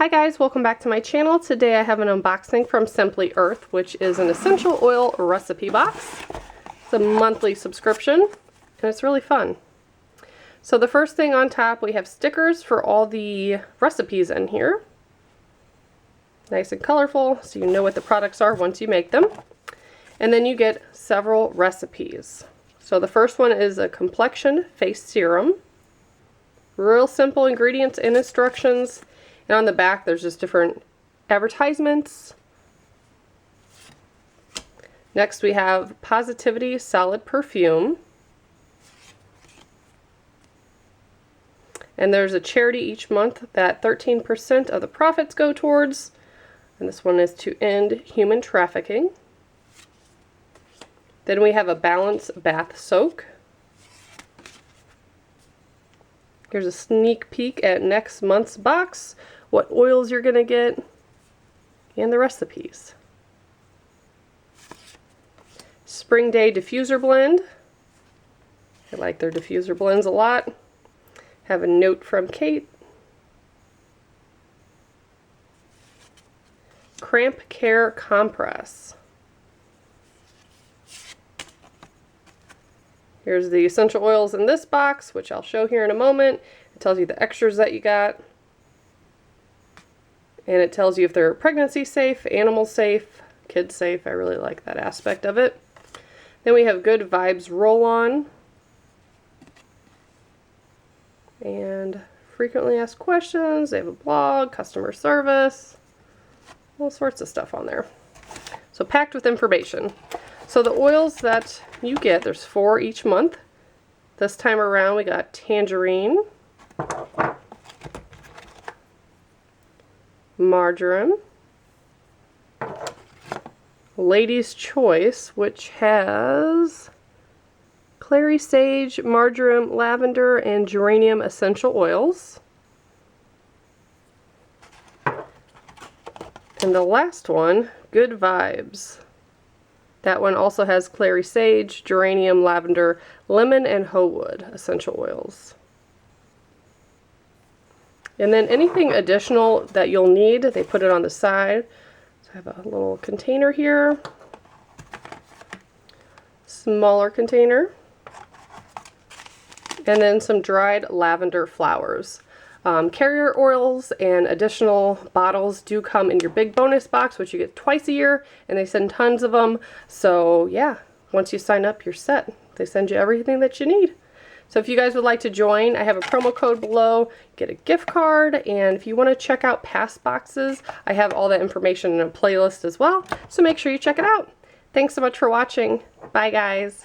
Hi guys, welcome back to my channel. Today I have an unboxing from Simply Earth, which is an essential oil recipe box. It's a monthly subscription and it's really fun. So the first thing on top, we have stickers for all the recipes in here. Nice and colorful so you know what the products are once you make them. And then you get several recipes. So the first one is a complexion face serum. Real simple ingredients and instructions. And on the back there's just different advertisements. Next we have Positivity Solid Perfume. And there's a charity each month that 13% of the profits go towards. And this one is to end human trafficking. Then we have a Balance Bath Soak. Here's a sneak peek at next month's box, what oils you're going to get, and the recipes. Spring Day Diffuser Blend. I like their diffuser blends a lot. Have a note from Kate. Cramp Care Compress. Here's the essential oils in this box, which I'll show here in a moment. It tells you the extras that you got. And it tells you if they're pregnancy safe, animal safe, kid safe. I really like that aspect of it. Then we have Good Vibes Roll-On. And frequently asked questions. They have a blog, customer service, all sorts of stuff on there. So packed with information. So the oils that you get, there's 4 each month. This time around we got Tangerine, Marjoram, Lady's Choice, which has clary sage, marjoram, lavender, and geranium essential oils. And the last one, Good Vibes. That one also has clary sage, geranium, lavender, lemon, and hoe wood essential oils. And then anything additional that you'll need, they put it on the side. So I have a little container here, smaller container, and then some dried lavender flowers. Carrier oils and additional bottles do come in your big bonus box, which you get twice a year, and they send tons of them. So yeah, once you sign up, you're set. They send you everything that you need. So if you guys would like to join, I have a promo code below. Get a gift card, and if you want to check out past boxes, I have all that information in a playlist as well. So make sure you check it out. Thanks so much for watching. Bye guys.